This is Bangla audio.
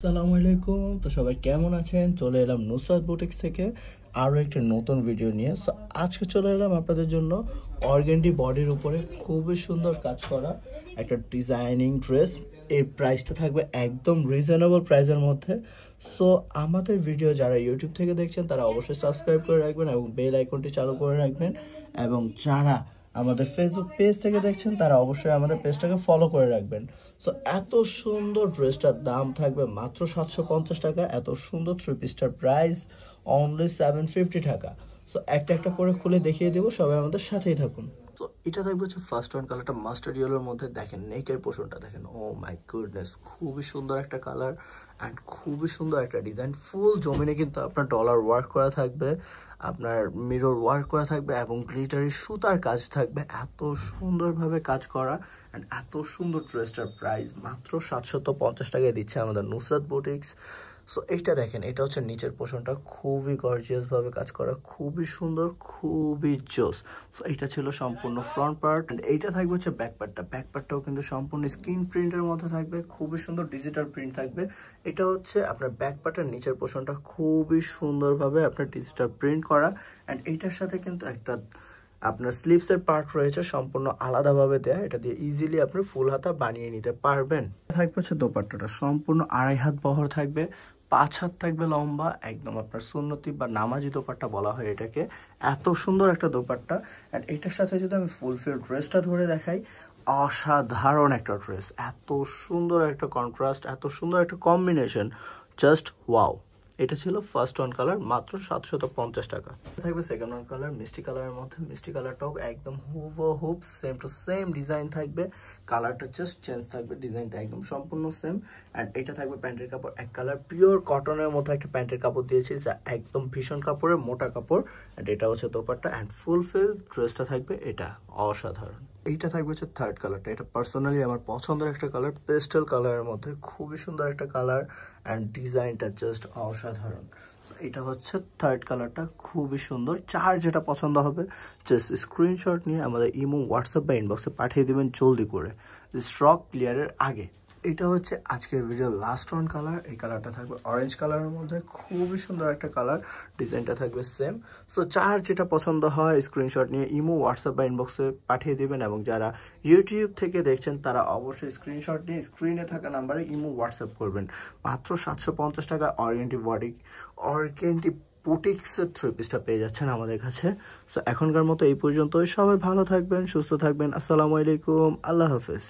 আসসালামু আলাইকুম। তো সবাই কেমন আছেন? চলে এলাম নুসরাত বুটিক্স থেকে আরও একটা নতুন ভিডিও নিয়ে। সো আজকে চলে এলাম আপনাদের জন্য অর্গেন্ডি বডির উপরে খুবই সুন্দর কাজ করা একটা ডিজাইনিং ড্রেস। এর প্রাইসটা থাকবে একদম রিজনেবল প্রাইসের মধ্যে। সো আমাদের ভিডিও যারা ইউটিউব থেকে দেখছেন তারা অবশ্যই সাবস্ক্রাইব করে রাখবেন এবং বেল আইকনটি চালু করে রাখবেন, এবং যারা আমাদের ফেসবুক পেজ থেকে দেখছেন তারা অবশ্যই আমাদের পেজটাকে ফলো করে রাখবেন। সো এত সুন্দর ড্রেসটার দাম থাকবে মাত্র 750 টাকা। এত সুন্দর থ্রি পিসটার প্রাইস অনলি 750 টাকা। সো একটা একটা করে খুলে দেখিয়ে দেবো, সবাই আমাদের সাথেই থাকুন। তো এটা থাকবে হচ্ছে ফার্স্ট ওয়ান কালারটা মাস্টার্ড ইয়েলোর মধ্যে। দেখেন নেকের পোর্শনটা দেখেন, ও মাই গুডনেস, খুবই সুন্দর একটা কালার অ্যান্ড খুবই সুন্দর একটা ডিজাইন। ফুল জমিনে কিন্তু আপনার ডলার ওয়ার্ক করা থাকবে, আপনার মিরর ওয়ার্ক করা থাকবে এবং গ্লিটারি সুতার কাজ থাকবে। এত সুন্দরভাবে কাজ করা অ্যান্ড এত সুন্দর ড্রেসটার প্রাইস মাত্র 750 টাকায় দিচ্ছে আমাদের নুসরাত বুটিক্স। সো এইটা দেখেন, এটা হচ্ছে নিচের পোর্শনটা, খুবই গর্জিয়াসভাবে কাজ করা, খুবই সুন্দর, খুবই জোস। সো এইটা ছিল সম্পূর্ণ ফ্রন্ট পার্ট অ্যান্ড এইটা থাকবে হচ্ছে ব্যাক পার্টটা। ব্যাক পার্টটাও কিন্তু সম্পূর্ণ স্ক্রিন প্রিন্টের মধ্যে থাকবে, খুবই সুন্দর ডিজিটাল প্রিন্ট থাকবে। এটা হচ্ছে আপনার ব্যাক পার্টের নিচের পোর্শনটা, খুবই সুন্দরভাবে আপনার ডিজিটাল প্রিন্ট করা অ্যান্ড এইটার সাথে কিন্তু একটা আপনার স্লিভসের পার্ট রয়েছে সম্পূর্ণ আলাদাভাবে দেয়া, এটা দিয়ে ইজিলি আপনি ফুল হাতা বানিয়ে নিতে পারবেন। থাকবে হচ্ছে দোপাট্টাটা সম্পূর্ণ 2.5 হাত বহর থাকবে, 5 হাত থাকবে লম্বা, একদম আপনার সুন্নতি বা নামাজি দোপাট্টা বলা হয় এটাকে। এত সুন্দর একটা দোপাট্টা অ্যান্ড এটার সাথে যদি আমি ফুলফিল ড্রেসটা ধরে দেখাই, অসাধারণ একটা ড্রেস, এত সুন্দর একটা কন্ট্রাস্ট, এত সুন্দর একটা কম্বিনেশন, জাস্ট ওয়াও। এটা ছিল ফার্স্ট ওয়ান কালার, মাত্র 750 টাকা। থাকবে সেকেন্ড ওয়ান কালার মিষ্টি কালারের মধ্যে। মিষ্টি কালারটাও একদম হুবহুব সেম টু সেম ডিজাইন থাকবে, কালারটা জাস্ট চেঞ্জ থাকবে, ডিজাইনটা একদম সম্পূর্ণ সেম। অ্যান্ড এটা থাকবে প্যান্টের কাপড় এক কালার, পিওর কটনের মতো একটা প্যান্টের কাপড় দিয়েছি, যা একদম ভীষণ কাপড়ের মোটা কাপড়। অ্যান্ড এটা হচ্ছে দোপাট্টা অ্যান্ড ফুলফিল ড্রেসটা থাকবে, এটা অসাধারণ। এইটা থাকবে হচ্ছে থার্ড কালারটা, এটা পার্সোনালি আমার পছন্দের একটা কালার, পেস্টেল কালারের মধ্যে, খুবই সুন্দর একটা কালার অ্যান্ড ডিজাইনটা জাস্ট অসাধারণ। এটা হচ্ছে থার্ড কালারটা, খুবই সুন্দর। চার যেটা পছন্দ হবে জাস্ট স্ক্রিনশট নিয়ে আমাদের ইমো, হোয়াটসঅ্যাপ বা ইনবক্সে পাঠিয়ে দেবেন জলদি করে, স্টক ক্লিয়ারের আগে। এটা হচ্ছে আজকের ভিডিও লাস্ট ওয়ান কালার। এই কালারটা থাকবে অরেঞ্জ কালারের মধ্যে, খুবই সুন্দর একটা কালার, ডিজাইনটা থাকবে সেম। সো যার যেটা পছন্দ হয় স্ক্রিনশট নিয়ে ইমো, হোয়াটসঅ্যাপ বা ইনবক্সে পাঠিয়ে দেবেন, এবং যারা ইউটিউব থেকে দেখছেন তারা অবশ্যই স্ক্রিনশট নিয়ে স্ক্রিনে থাকা নাম্বারে ইমো, হোয়াটসঅ্যাপ করবেন। মাত্র 750 টাকা অর্গেন্ডি বুটিক্সের থ্রি পিসটা পেয়ে যাচ্ছেন আমাদের কাছে। সো এখনকার মতো এই পর্যন্তই। সবাই ভালো থাকবেন, সুস্থ থাকবেন। আসসালামু আলাইকুম, আল্লাহ হাফেজ।